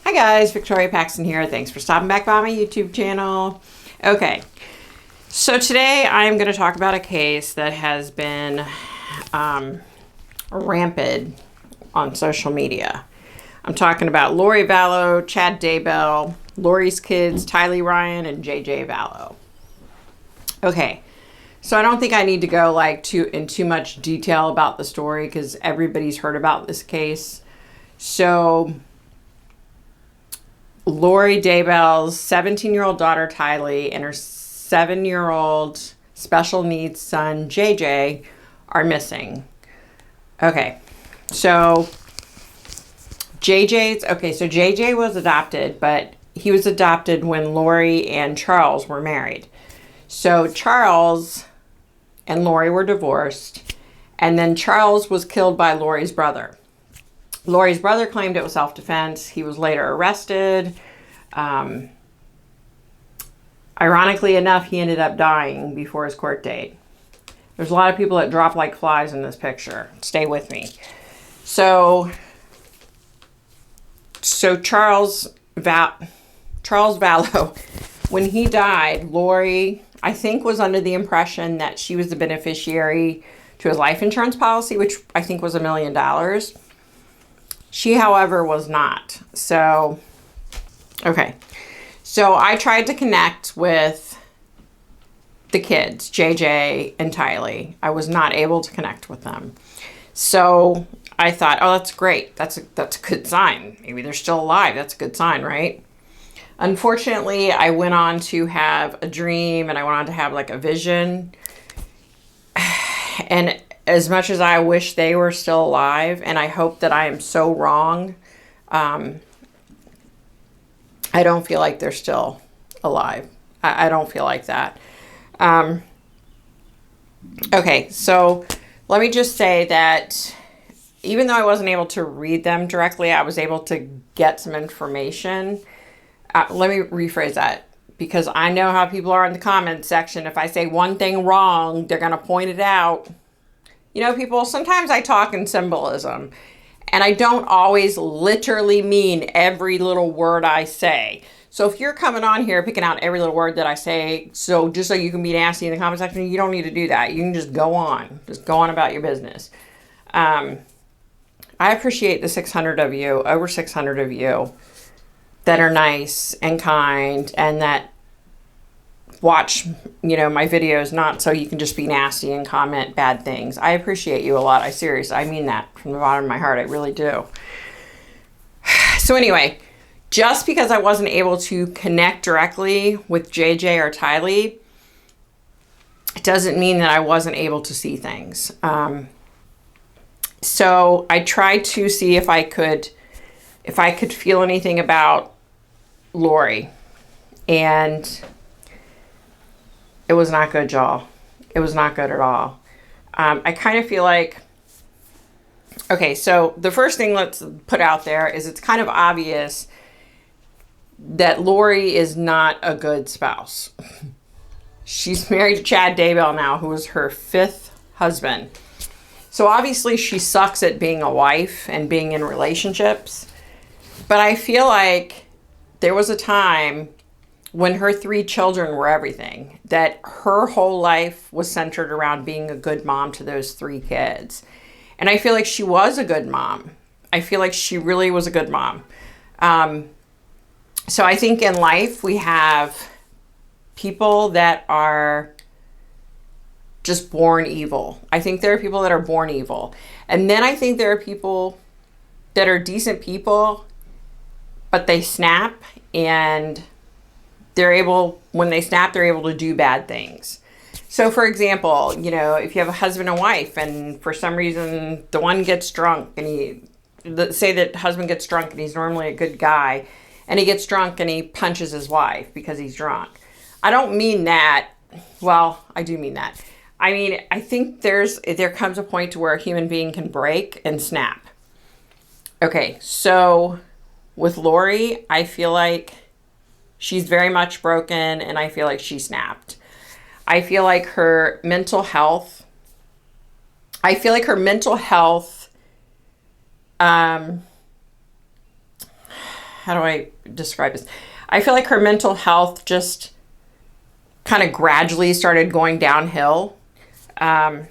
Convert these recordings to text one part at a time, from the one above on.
Hi guys, Victoria Paxton here. Thanks for stopping back by my YouTube channel. Okay, so today I'm going to talk about a case that has been rampant on social media. I'm talking about Lori Vallow, Chad Daybell, Lori's kids, Tylee Ryan, and JJ Vallow. Okay, so I don't think I need to go in too much detail about the story because everybody's heard about this case. So Lori Daybell's 17-year-old daughter Tylee and her 7-year-old special needs son JJ are missing. Okay, so JJ was adopted, but he was adopted when Lori and Charles were married. So Charles and Lori were divorced, and then Charles was killed by Lori's brother. Lori's brother claimed it was self-defense. He was later arrested. Ironically enough, he ended up dying before his court date. There's a lot of people that drop like flies in this picture. Stay with me. So Charles Vallow, when he died, Lori, I think, was under the impression that she was the beneficiary to his life insurance policy, which I think was $1 million. She, however, was not. So, okay. So I tried to connect with the kids, JJ and Tylee. I was not able to connect with them. So I thought, oh, that's great. That's a good sign. Maybe they're still alive. That's a good sign, right? Unfortunately, I went on to have a dream and I went on to have like a vision. And as much as I wish they were still alive, and I hope that I am so wrong, I don't feel like they're still alive. I don't feel like that. Okay, so let me just say that even though I wasn't able to read them directly, I was able to get some information. Let me rephrase that, because I know how people are in the comments section. If I say one thing wrong, they're going to point it out. You know, people, sometimes I talk in symbolism, and I don't always literally mean every little word I say. So if you're coming on here picking out every little word that I say, so just so you can be nasty in the comment section, you don't need to do that. You can just go on. Just go on about your business. I appreciate the 600 of you, over 600 of you, that are nice and kind and that watch, my videos, not so you can just be nasty and comment bad things. I appreciate you a lot. I mean that from the bottom of my heart. I really do. So anyway, just because I wasn't able to connect directly with JJ or Tylee, it doesn't mean that I wasn't able to see things. So I tried to see if I could feel anything about Lori, and it was not good, y'all. It was not good at all. I kind of feel like, okay, so the first thing let's put out there is it's kind of obvious that Lori is not a good spouse. She's married to Chad Daybell now, who was her 5th husband. So obviously she sucks at being a wife and being in relationships. But I feel like there was a time when her 3 children were everything, that her whole life was centered around being a good mom to those 3 kids. And I feel like she was a good mom. I feel like she really was a good mom. So I think in life we have people that are just born evil. I think there are people that are born evil. And then I think there are people that are decent people, but they snap, and when they snap, they're able to do bad things. So for example, if you have a husband and wife and for some reason the one gets drunk and say that husband gets drunk and he's normally a good guy, and he gets drunk and he punches his wife because he's drunk. I don't mean that. Well, I do mean that. I mean, I think there comes a point to where a human being can break and snap. Okay, so with Lori, I feel like she's very much broken, and I feel like she snapped. I feel like her mental health how do I describe this? I feel like her mental health just kind of gradually started going downhill. And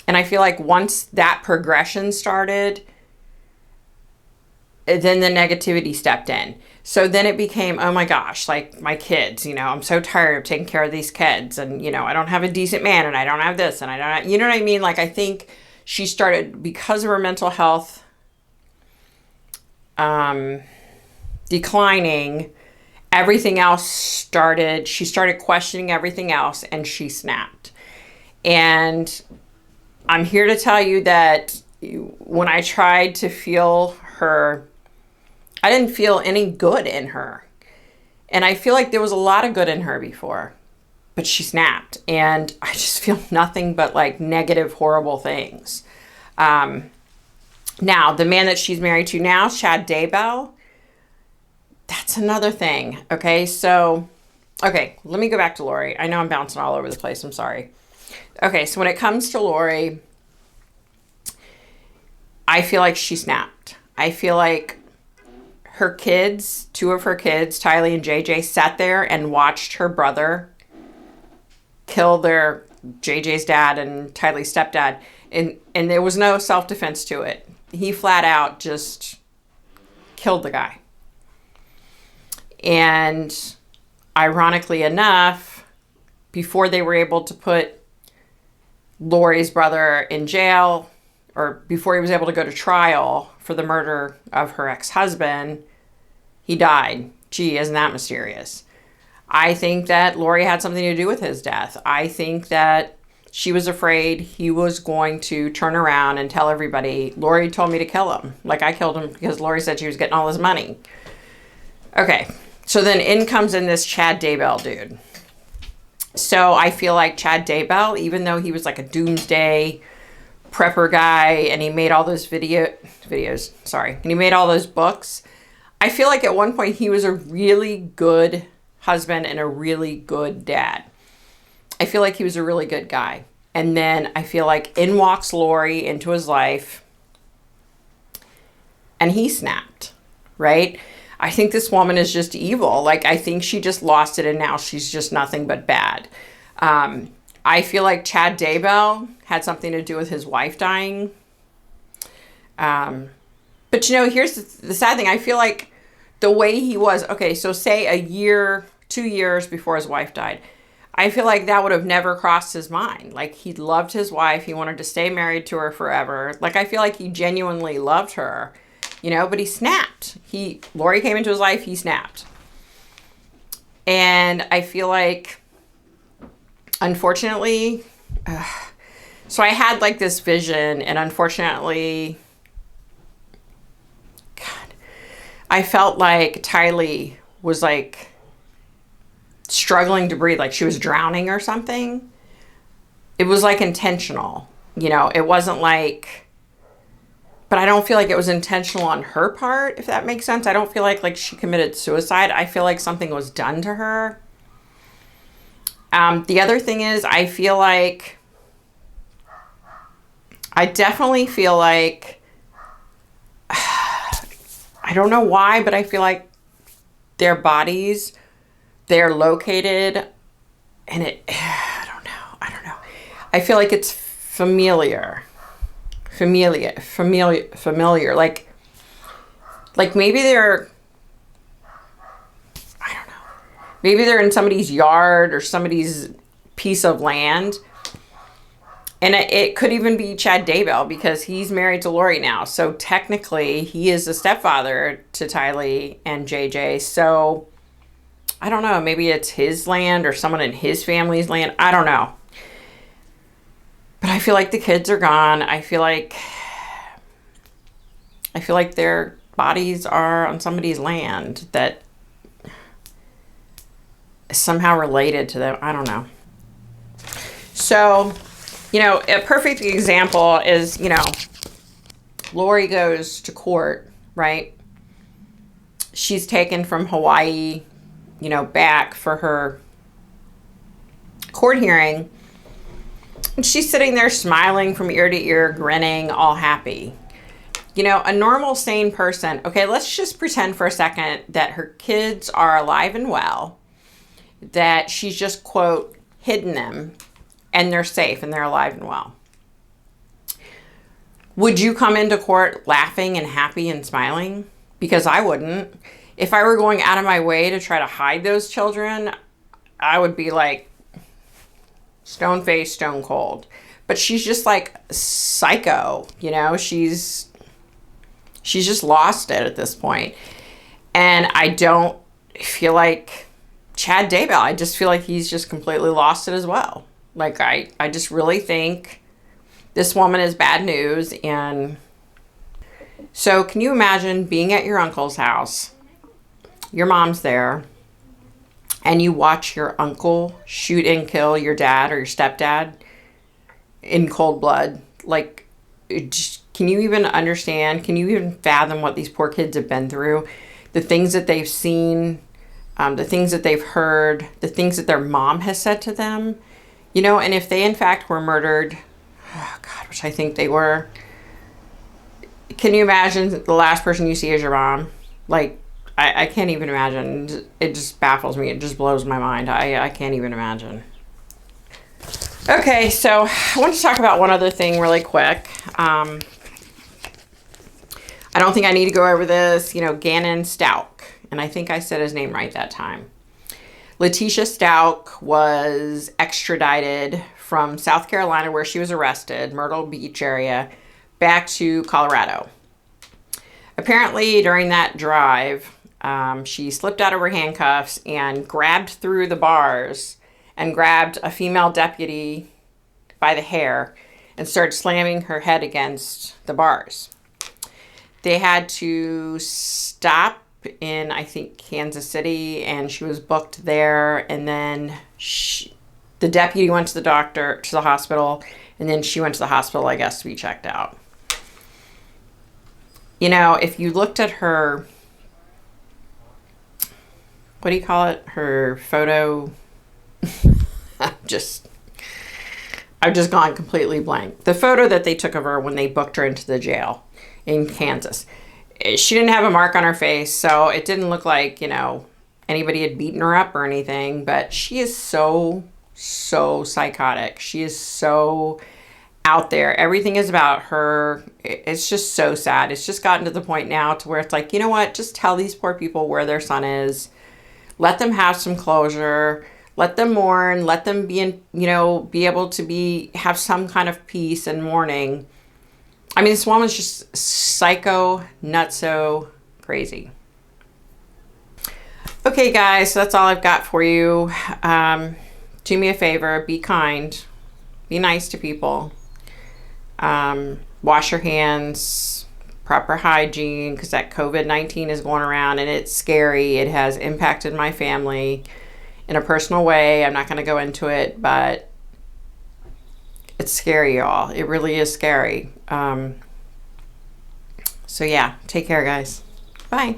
I feel like once that progression started, then the negativity stepped in. So then it became, oh my gosh, like my kids, you know, I'm so tired of taking care of these kids. And, you know, I don't have a decent man and I don't have this and I don't have, you know what I mean? Like, I think she started, because of her mental health declining, everything else started, she started questioning everything else and she snapped. And I'm here to tell you that when I tried to feel her, I didn't feel any good in her. And I feel like there was a lot of good in her before, but she snapped. And I just feel nothing but like negative, horrible things. Now, the man that she's married to now, Chad Daybell, that's another thing. Okay, so, okay, let me go back to Lori. I know I'm bouncing all over the place. I'm sorry. Okay, so when it comes to Lori, I feel like she snapped. I feel like her kids, two of her kids, Tylee and JJ, sat there and watched her brother kill their JJ's dad and Tylee's stepdad. And there was no self-defense to it. He flat out just killed the guy. And ironically enough, before they were able to put Lori's brother in jail, or before he was able to go to trial for the murder of her ex-husband, he died. Gee, isn't that mysterious? I think that Lori had something to do with his death. I think that she was afraid he was going to turn around and tell everybody, Lori told me to kill him. Like, I killed him because Lori said she was getting all his money. Okay, so then in comes in this Chad Daybell dude. So I feel like Chad Daybell, even though he was like a doomsday prepper guy and he made all those and he made all those books, I feel like at one point he was a really good husband and a really good dad. I feel like he was a really good guy. And then I feel like in walks Lori into his life and he snapped, right? I think this woman is just evil. Like, I think she just lost it and now she's just nothing but bad. I feel like Chad Daybell had something to do with his wife dying. But, you know, here's the sad thing. I feel like the way he was, okay, so say a year, 2 years before his wife died, I feel like that would have never crossed his mind. Like, he loved his wife. He wanted to stay married to her forever. Like, I feel like he genuinely loved her, you know, but he snapped. Lori came into his life, he snapped. And I feel like, unfortunately, so I had like this vision, and unfortunately, God, I felt like Tylee was like struggling to breathe, like she was drowning or something. It was like intentional, you know, it wasn't like, but I don't feel like it was intentional on her part, if that makes sense. I don't feel like she committed suicide. I feel like something was done to her. The other thing is, I definitely feel like, I don't know why, but I feel like their bodies, they're located, and I don't know. I feel like it's familiar. Like maybe they're, I don't know. Maybe they're in somebody's yard or somebody's piece of land. And it could even be Chad Daybell because he's married to Lori now. So technically he is the stepfather to Tylee and JJ. So I don't know. Maybe it's his land or someone in his family's land. I don't know. But I feel like the kids are gone. I feel like their bodies are on somebody's land that is somehow related to them. I don't know. So, you know, a perfect example is, you know, Lori goes to court, right? She's taken from Hawaii, you know, back for her court hearing. And she's sitting there smiling from ear to ear, grinning, all happy. You know, a normal, sane person, okay, let's just pretend for a second that her kids are alive and well, that she's just, quote, hidden them, and they're safe and they're alive and well. Would you come into court laughing and happy and smiling? Because I wouldn't. If I were going out of my way to try to hide those children, I would be like stone faced, stone cold. But she's just like psycho, you know, she's just lost it at this point. And I don't feel like Chad Daybell. I just feel like he's just completely lost it as well. Like, I just really think this woman is bad news. And so can you imagine being at your uncle's house, your mom's there, and you watch your uncle shoot and kill your dad or your stepdad in cold blood? Like, can you even understand? Can you even fathom what these poor kids have been through? The things that they've seen, the things that they've heard, the things that their mom has said to them, you know, and if they in fact were murdered, oh God, which I think they were, can you imagine the last person you see is your mom? Like, I can't even imagine. It just baffles me. It just blows my mind. I can't even imagine. Okay, so I want to talk about one other thing really quick. I don't think I need to go over this. You know, Gannon Stauch, and I think I said his name right that time. Letitia Stauch was extradited from South Carolina, where she was arrested, Myrtle Beach area, back to Colorado. Apparently, during that drive, she slipped out of her handcuffs and grabbed through the bars and grabbed a female deputy by the hair and started slamming her head against the bars. They had to stop in, I think, Kansas City, and she was booked there. And then the deputy went to the hospital, and then she went to the hospital, I guess, to be checked out. You know, if you looked at her, what do you call it? Her photo. I've just gone completely blank. The photo that they took of her when they booked her into the jail in Kansas. She didn't have a mark on her face, so it didn't look like, you know, anybody had beaten her up or anything, but she is so psychotic. She is so out there. Everything is about her. It's just so sad. It's just gotten to the point now to where it's like, you know what? Just tell these poor people where their son is. Let them have some closure. Let them mourn. Let them be be able to have some kind of peace and mourning. I mean, this woman's just psycho, nutso, crazy. Okay, guys, so that's all I've got for you. Do me a favor. Be kind. Be nice to people. Wash your hands. Proper hygiene, because that COVID-19 is going around and it's scary. It has impacted my family in a personal way. I'm not going to go into it, but it's scary, y'all. It really is scary. So yeah, take care, guys. Bye.